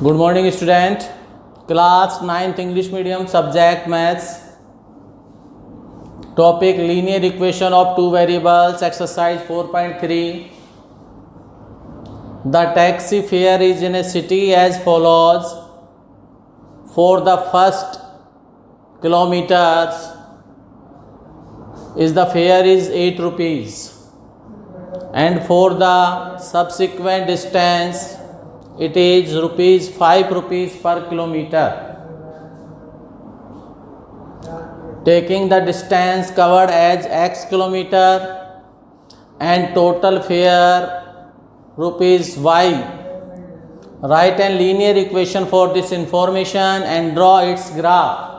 Good morning, student. Class 9th English medium, subject maths. Topic linear equation of two variables, exercise 4.3. The taxi fare is in a city as follows. For the first kilometers the fare is 8 rupees, and for the subsequent distance it is rupees 5 rupees per kilometer. Taking the distance covered as x kilometer and total fare rupees y, write a linear equation for this information and draw its graph.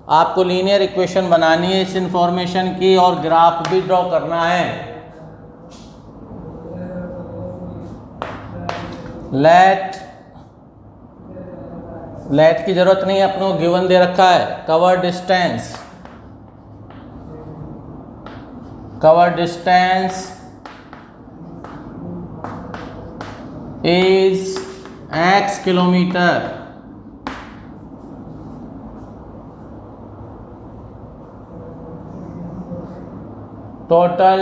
आपको linear equation बनानी है इस information की और graph भी draw करना है. Late की जरूरत नहीं है, अपने को गिवन दे रखा है. Cover distance is x kilometre. Total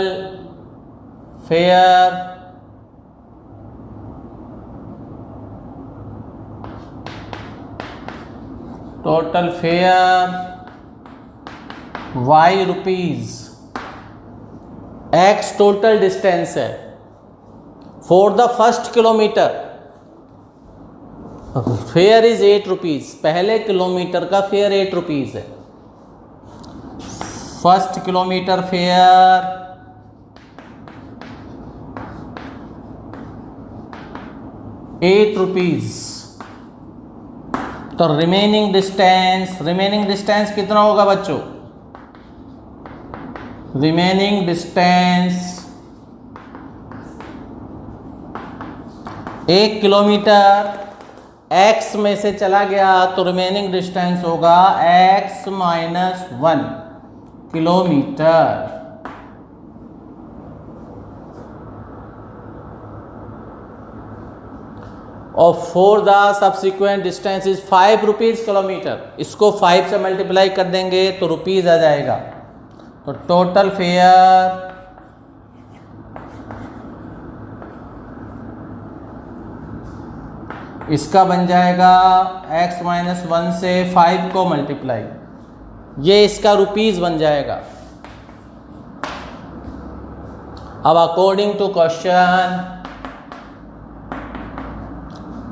fare y rupees. x total distance है. For the first kilometre fare is 8 rupees. पहले किलोमीटर का फेयर 8 रुपीज है. First kilometre fare ₹8. तो रिमेनिंग डिस्टेंस कितना होगा बच्चों? रिमेनिंग डिस्टेंस 1 किलोमीटर x में से चला गया तो रिमेनिंग डिस्टेंस होगा x - 1 किलोमीटर. और for the subsequent distance is 5 rupees kilometre. इसको 5 से मल्टीप्लाई कर देंगे तो रुपीज आ जाएगा. तो टोटल फेयर इसका बन जाएगा x - 1 से 5 को मल्टीप्लाई. ये इसका रुपीज बन जाएगा. अब अकॉर्डिंग टू क्वेश्चन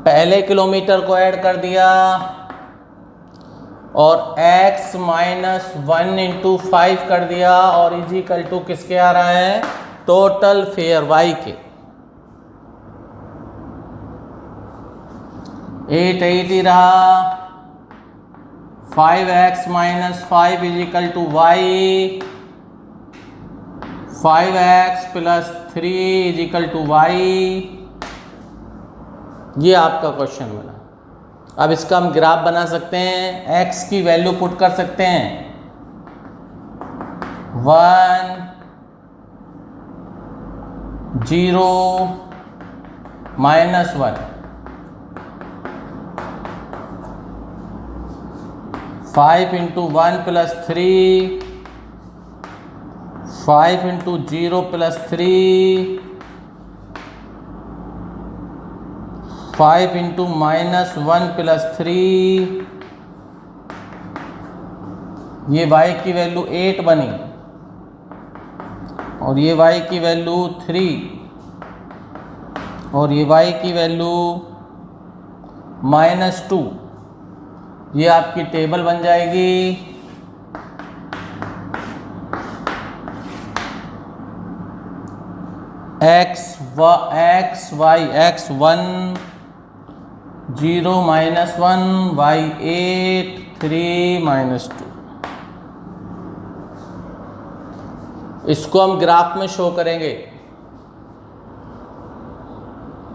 पहले किलोमीटर को ऐड कर दिया और x - 1 × 5 कर दिया और इज इक्वल टू किसके आ रहा है? टोटल फेयर y के. 8 ही रहा. 5x - 5 is equal to y. 5x + 3 is equal to y. ये आपका क्वेश्चन बना. अब इसका हम ग्राफ बना सकते हैं. x की वैल्यू पुट कर सकते हैं 1 0 -1. 5 × 1 + 3 5 × 0 + 3 5 × -1 + 3. ये y की वैल्यू 8 बनी और ये y की वैल्यू 3 और ये y की वैल्यू -2. ये आपकी टेबल बन जाएगी. x y x1 0 -1 y8 3 -2. इसको हम ग्राफ में शो करेंगे.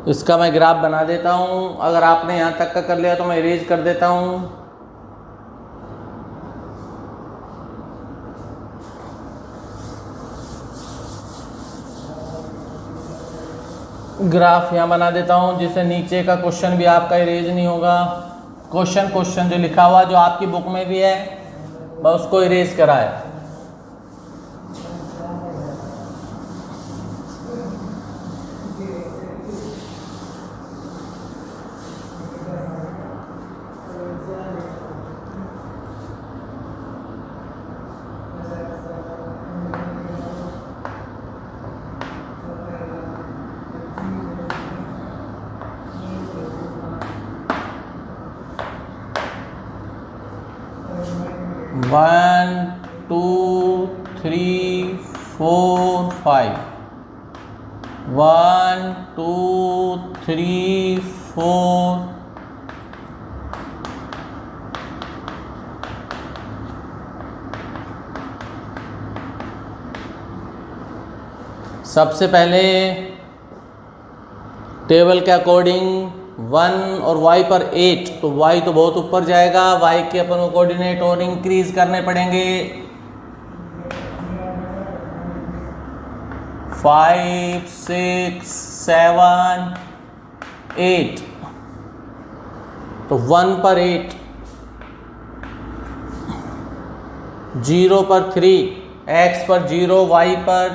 इसका मैं ग्राफ बना देता हूं. अगर आपने यहां तक का कर लिया तो मैं इरेज कर देता हूं. ग्राफ यहाँ बना देता हूँ जिससे नीचे का क्वेश्चन भी आपका इरेज नहीं होगा। क्वेश्चन जो लिखा हुआ जो आपकी बुक में भी है बस उसको इरेज करा है। One two three four five, 1 2 3 4 सबसे पहले टेबल के अकॉर्डिंग 1 और y पर 8, तो y तो बहुत ऊपर जाएगा, y के अपन को कोऑर्डिनेट और इंक्रीज करने पड़ेंगे। 5 6 7 8, तो 1 पर 8, 0 पर 3, x पर 0, y पर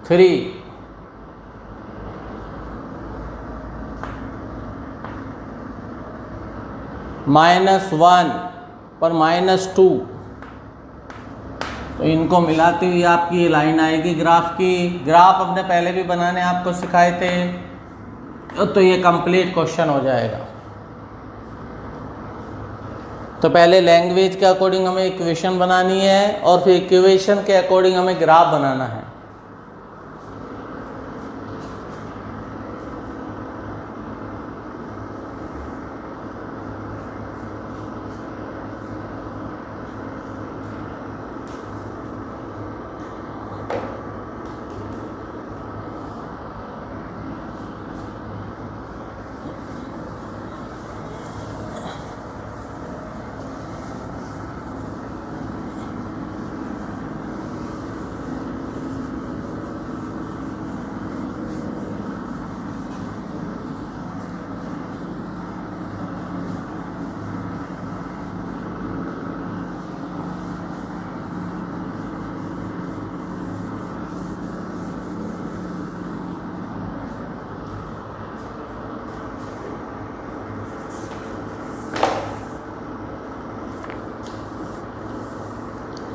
3, -1 पर -2, तो इनको मिलाती हुई आपकी ये लाइन आएगी ग्राफ की। ग्राफ अपने पहले भी बनाने आपको सिखाए थे, तो ये कंप्लीट क्वेश्चन हो जाएगा। तो पहले लैंग्वेज के अकॉर्डिंग हमें इक्वेशन बनानी है और फिर इक्वेशन के अकॉर्डिंग हमें ग्राफ बनाना है।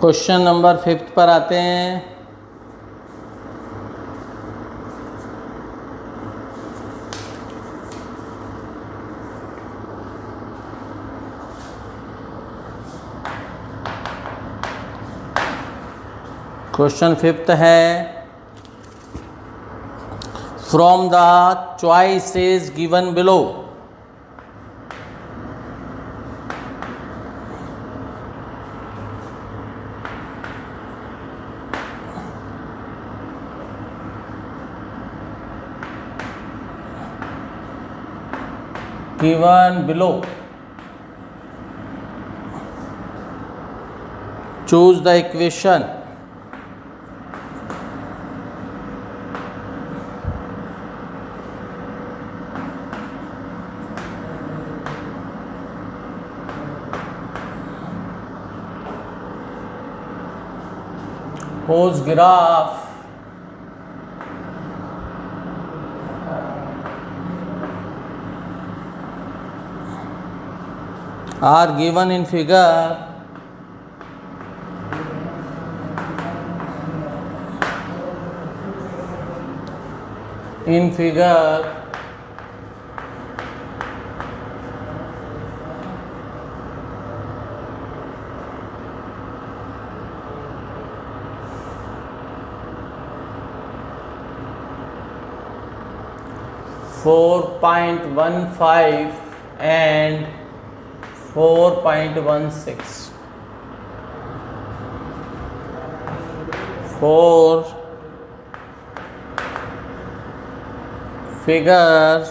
क्वेश्चन नंबर 5 पर आते हैं। क्वेश्चन 5 है, from the choices given below choose the equation whose graph are given in figure in figure 4.15 and 4.16. 4 figure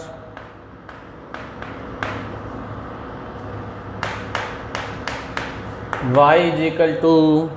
y is equal to 4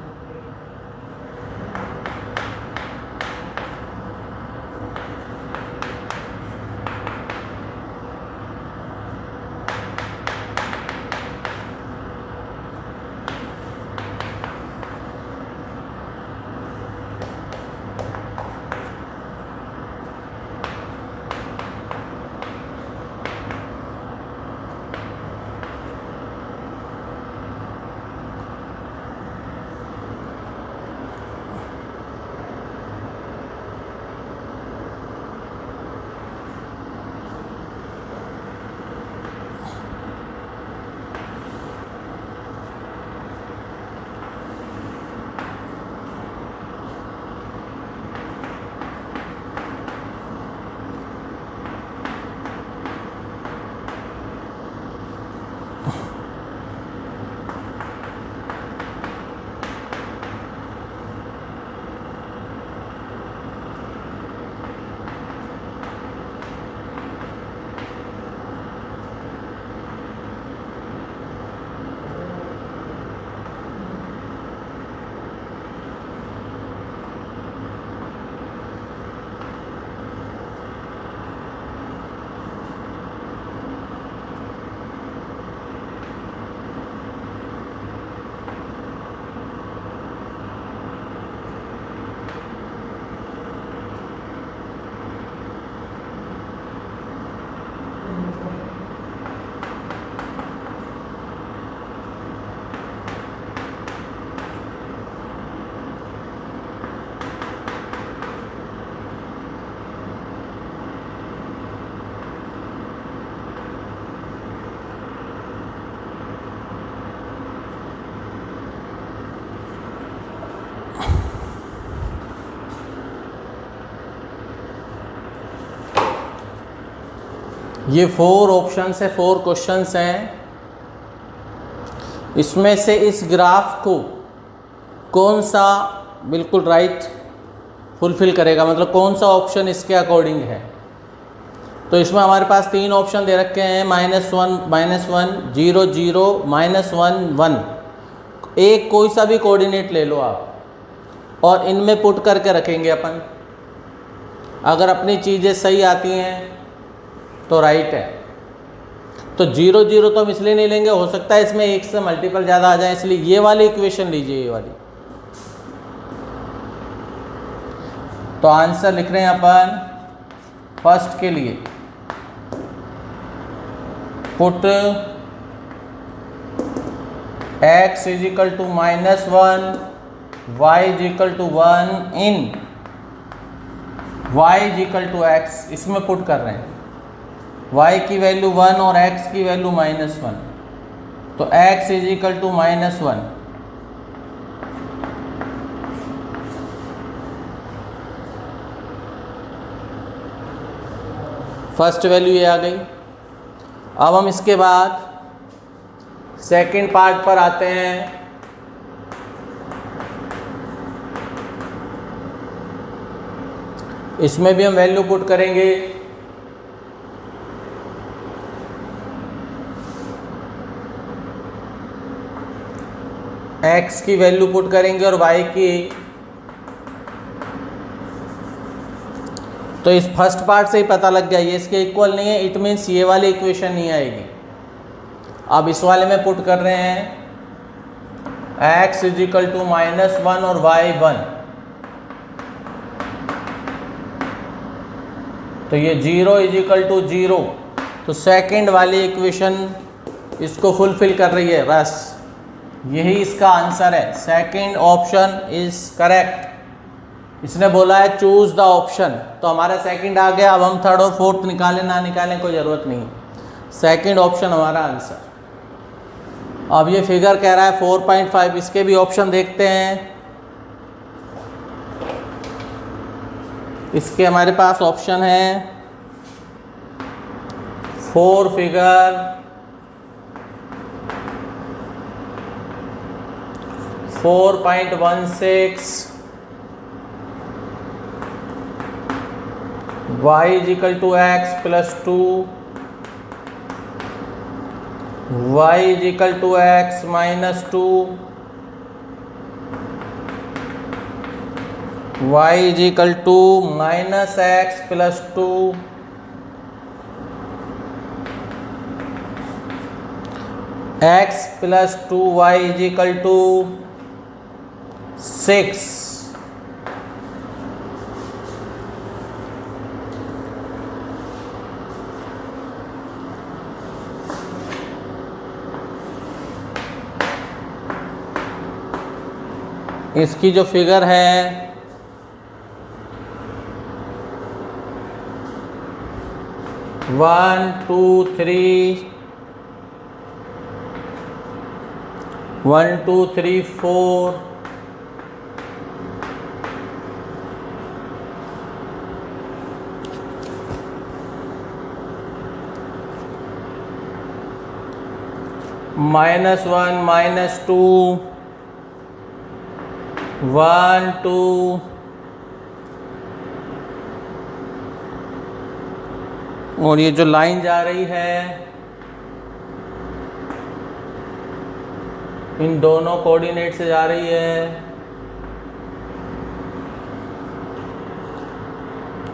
ये 4 ऑप्शंस है, 4 क्वेश्चंस हैं। इसमें से इस ग्राफ को कौन सा बिल्कुल राइट फुलफिल करेगा, मतलब कौन सा ऑप्शन इसके अकॉर्डिंग है। तो इसमें हमारे पास 3 ऑप्शन दे रखे हैं, -1, -1, 0, 0, -1, 1। एक कोई सा भी कोऑर्डिनेट ले लो आप और इनमें पुट करके रखेंगे अपन। अगर अपनी चीज़ें सही आती हैं तो राइट है। तो 0, 0 तो हम इसलिए नहीं लेंगे, हो सकता है इसमें 1 से मल्टीपल ज़्यादा आ जाए, इसलिए ये वाली इक्वेशन लीजिए, ये वाली। तो आंसर लिख रहे हैं अपन फर्स्ट के लिए, पुट x = -1, y = 1 इन y = x, इसमें पुट कर रहे हैं। y की वैल्यू 1 और x की वैल्यू -1, तो x = -1। फर्स्ट वैल्यू ये आ गई। अब हम इसके बाद सेकंड पार्ट पर आते हैं। इसमें भी हम वैल्यू पुट करेंगे। x की वैल्यू पुट करेंगे और y की। तो इस फर्स्ट पार्ट से ही पता लग गया ये इसके इक्वल नहीं है, इट मीन्स ये वाली इक्वेशन नहीं आएगी। अब इस वाले में पुट कर रहे हैं x = -1 और y 1, तो ये 0 = 0। तो सेकंड वाली इक्वेशन इसको फुलफिल कर रही है, बस यही इसका आंसर है। Second option is correct. इसने बोला है चूज द ऑप्शन, तो हमारा सेकंड आ गया। अब हम थर्ड और फोर्थ निकालें ना निकालें कोई ज़रूरत नहीं, सेकंड ऑप्शन हमारा आंसर। अब ये फिगर कह रहा है 4.5, इसके भी ऑप्शन देखते हैं। इसके हमारे पास ऑप्शन है 4 figure, 4.16, y = x + 2, y = x - 2, y = -x + 2, x + 2y = 6। इसकी जो फिगर है 1 2 3 1 2 3 4 -1 -2 1 2 और ये जो लाइन जा रही है इन दोनों कोऑर्डिनेट से जा रही है।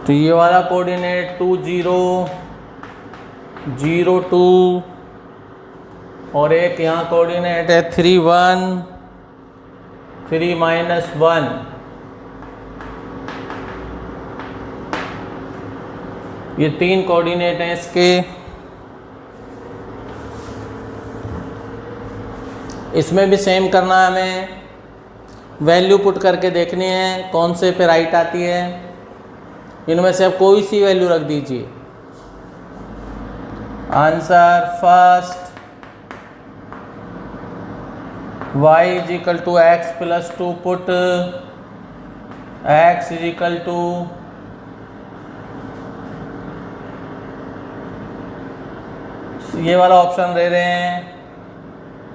तो ये वाला कोऑर्डिनेट 2 0 0 2 और एक यहाँ कोऑर्डिनेट है 3 1 3 -1। ये 3 कोऑर्डिनेट हैं इसके। इसमें भी सेम करना है हमें, वैल्यू पुट करके देखनी है कौन से पे राइट आती है। इनमें से अब कोई सी वैल्यू रख दीजिए। Answer first, y = x + 2, put x = ये वाला ऑप्शन दे रहे हैं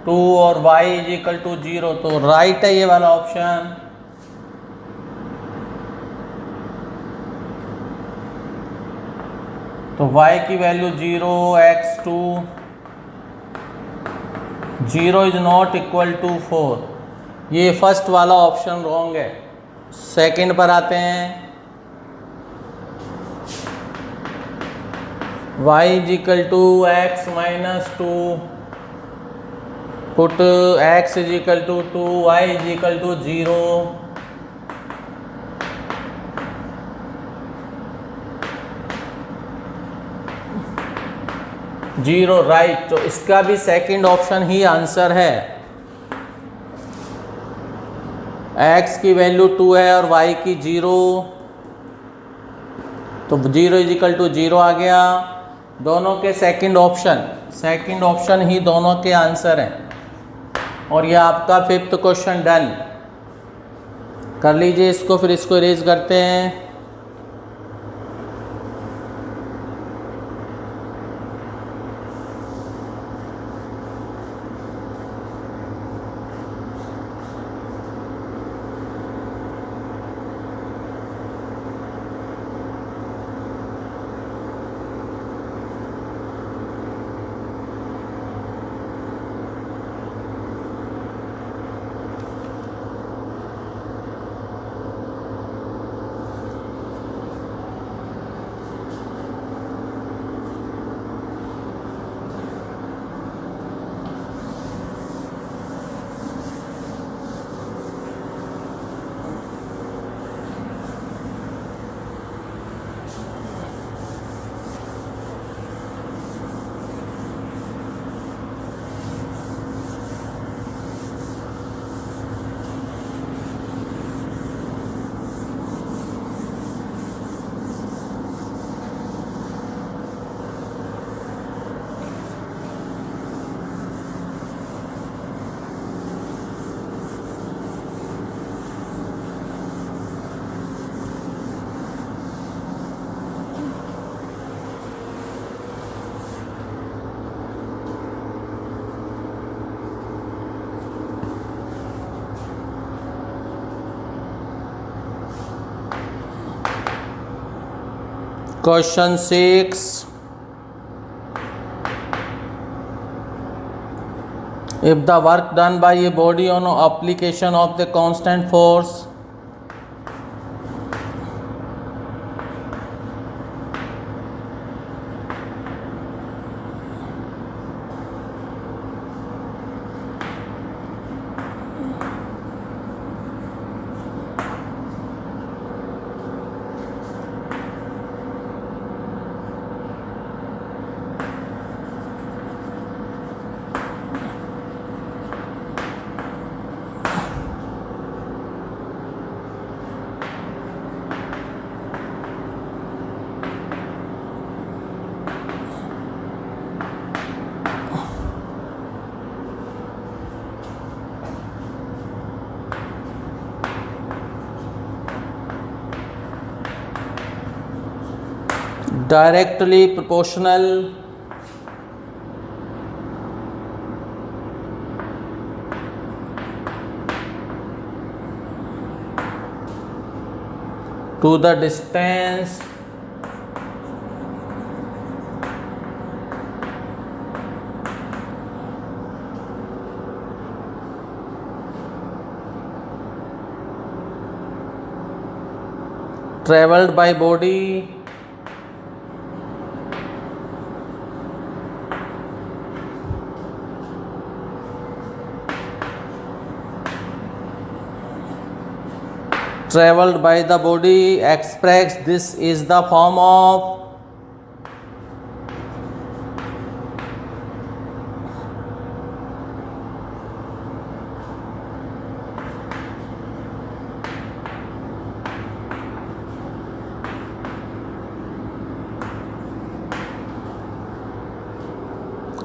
2 और y इज इक्वल टू 0, तो राइट है ये वाला ऑप्शन। तो y की value 0, x2 0 is not equal to 4। ये फर्स्ट वाला ऑप्शन रॉन्ग है। सेकंड पर आते हैं, y is equal to x minus 2, put x is equal to 2, y is equal to 0। Zero right, तो इसका भी सेकंड ऑप्शन ही आंसर है। x की वैल्यू 2 है और y की 0, तो 0 इज इक्वल टू 0 आ गया। दोनों के सेकंड ऑप्शन ही दोनों के आंसर हैं। और ये आपका फिफ्थ क्वेश्चन डन कर लीजिए इसको, फिर इसको इरेज करते हैं। Question 6. If the work done by a body on application of the constant force directly proportional to the distance traveled by body traveled by the body expressed this is the form of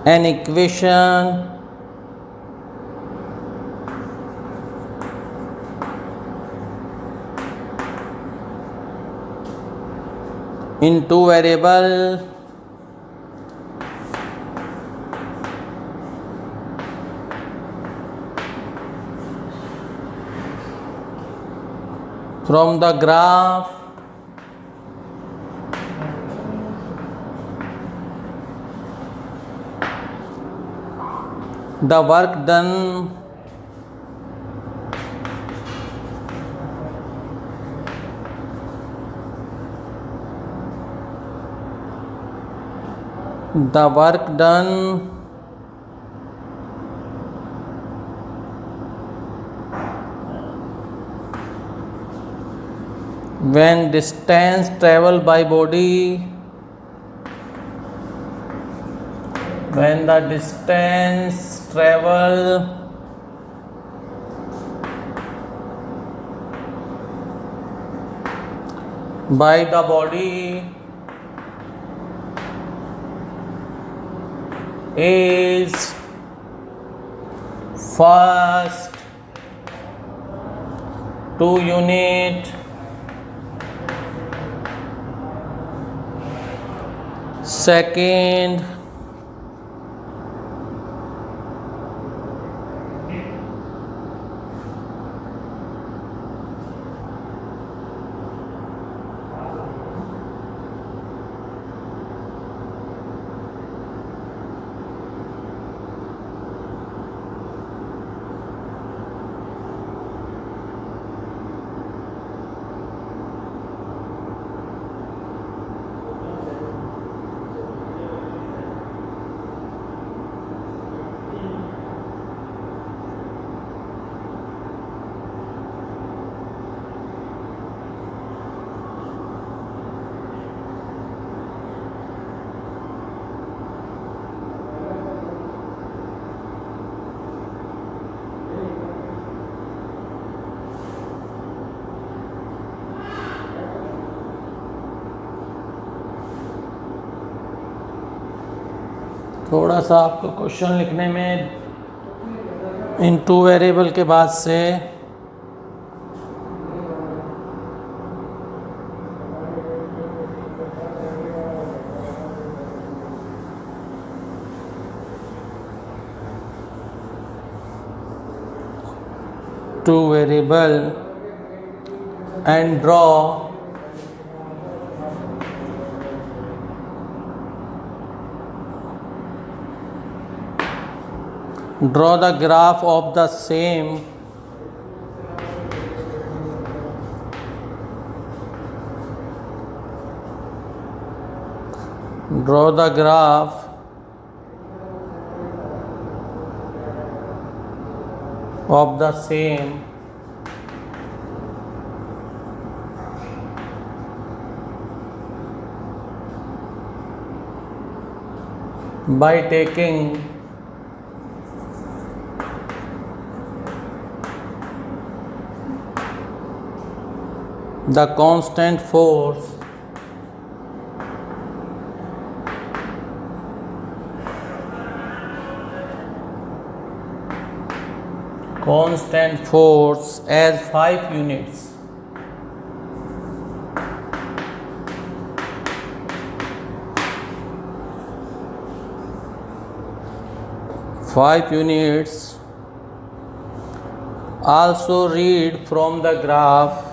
an equation in two variable From the graph, the work done when distance traveled by body, when the distance traveled by the body is first 2 unit, second थोड़ा सा आपको question लिखने में इन 2 variable के बाद से two variable and draw the graph of the same by taking the constant force as 5 units. Also read from the graph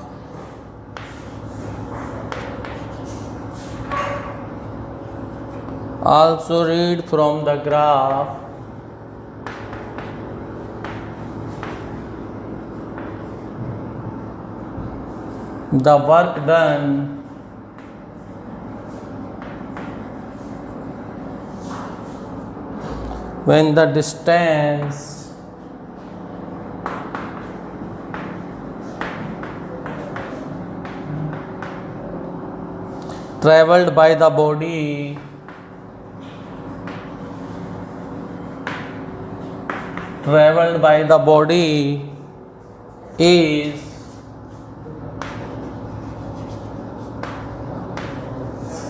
the work done when the distance traveled by the body is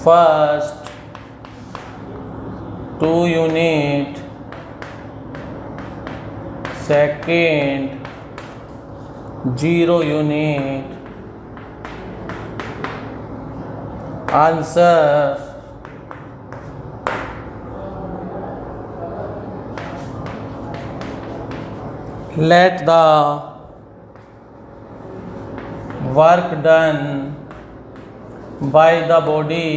first 2 unit, second 0 unit. Answer let the work done by the body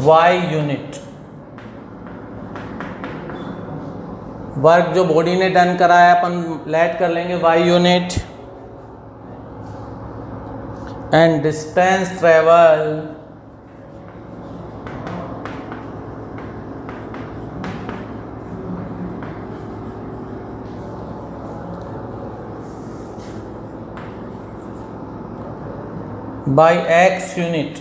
Y unit, work जो body ने done करा है अपन let कर लेंगे Y unit, and distance travel by X unit,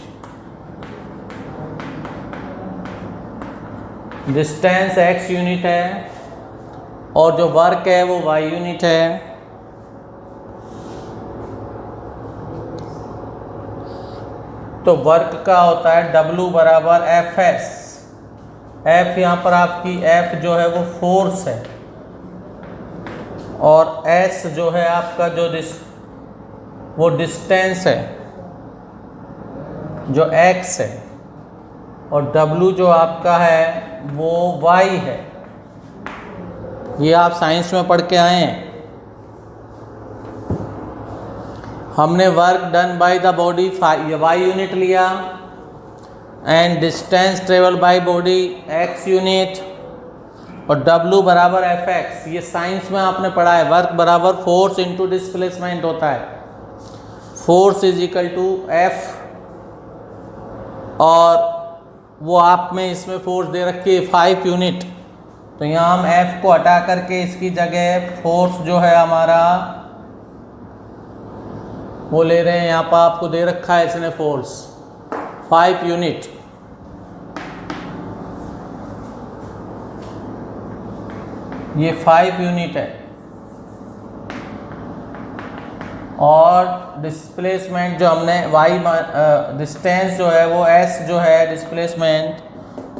distance X unit है और जो वर्क है वो वाई यूनिट है। तो वर्क का होता है W बराबर एफ एस, एफ यहाँ पर आपकी एफ जो है वो फोर्स है और एस जो है आपका जो वो डिस्टेंस है जो x है, और W जो आपका है वो y है। ये आप साइंस में पढ़ के आए हैं। हमने work done by the body y unit लिया and distance travel by body x unit और W बराबर एफ एक्स। ये साइंस में आपने पढ़ा है। वर्क बराबर फोर्स इनटू डिस्प्लेसमेंट होता है। Force is equal to F और वो आप में इसमें फोर्स दे रखी है 5 यूनिट। तो यहाँ हम F को हटा करके इसकी जगह फोर्स जो है हमारा वो ले रहे हैं। यहाँ पर आपको दे रखा है इसने फोर्स 5 यूनिट। ये 5 यूनिट है और डिस्प्लेसमेंट जो हमने y डिस्टेंस जो है वो s जो है डिस्प्लेसमेंट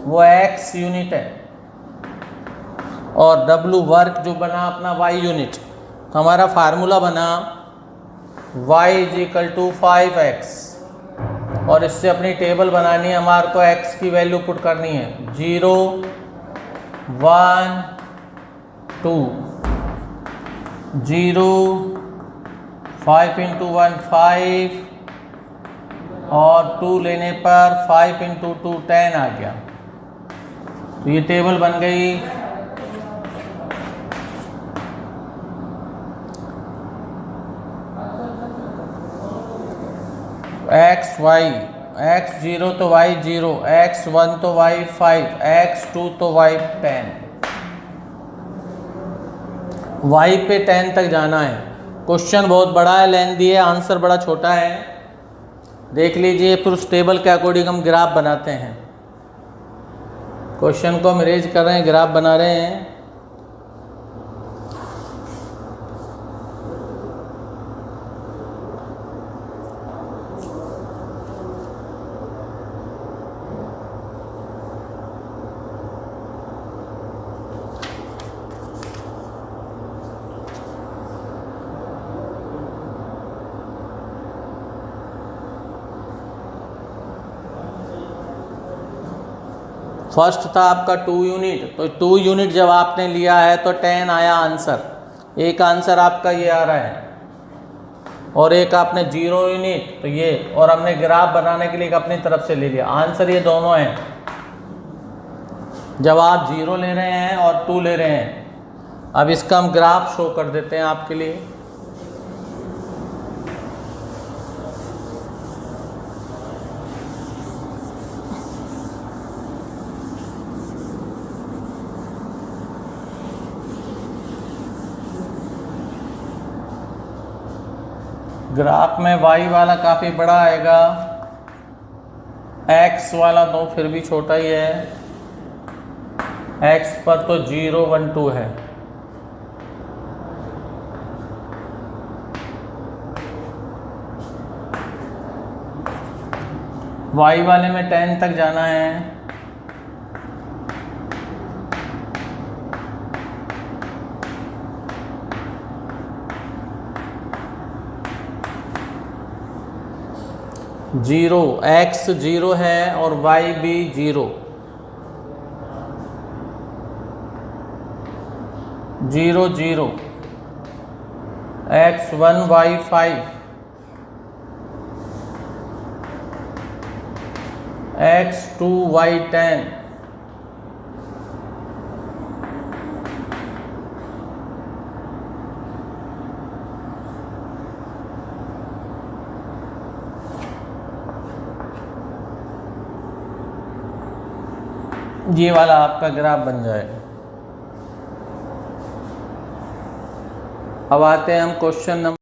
वो x यूनिट है और W वर्क जो बना अपना y यूनिट। तो हमारा फार्मूला बना y is equal to 5x और इससे अपनी टेबल बनानी है। हमारे को x की वैल्यू पुट करनी है 0 1 2 0 5 इंटू 1 5 और 2 लेने पर 5 इंटू 2 10 आ गया। तो ये टेबल बन गई। एक्स वाई, एक्स 0 तो वाई 0, एक्स 1 तो वाई 5, एक्स 2 तो वाई 10। वाई पे 10 तक जाना है। क्वेश्चन बहुत बड़ा है, लेंथी है, आंसर बड़ा छोटा है। देख लीजिए फिर उस टेबल के अकॉर्डिंग हम ग्राफ बनाते हैं। क्वेश्चन को हम इरेज कर रहे हैं, ग्राफ बना रहे हैं। फर्स्ट था आपका 2 यूनिट। तो 2 यूनिट जब आपने लिया है तो 10 आया आंसर। एक आंसर आपका ये आ रहा है और एक आपने 0 यूनिट तो ये, और हमने ग्राफ बनाने के लिए अपनी तरफ से ले लिया। आंसर ये दोनों हैं। जब आप 0 ले रहे हैं और 2 ले रहे हैं। अब इसका हम ग्राफ शो कर देते हैं आपके लिए। ग्राफ में y वाला काफ़ी बड़ा आएगा, x वाला तो फिर भी छोटा ही है। x पर तो 0 1 2 है। y वाले में 10 तक जाना है। जीरो, x 0 है और y भी 0 0 0। x1y5 x2y10 ये वाला आपका ग्राफ बन जाएगा। अब आते हैं हम क्वेश्चन नंबर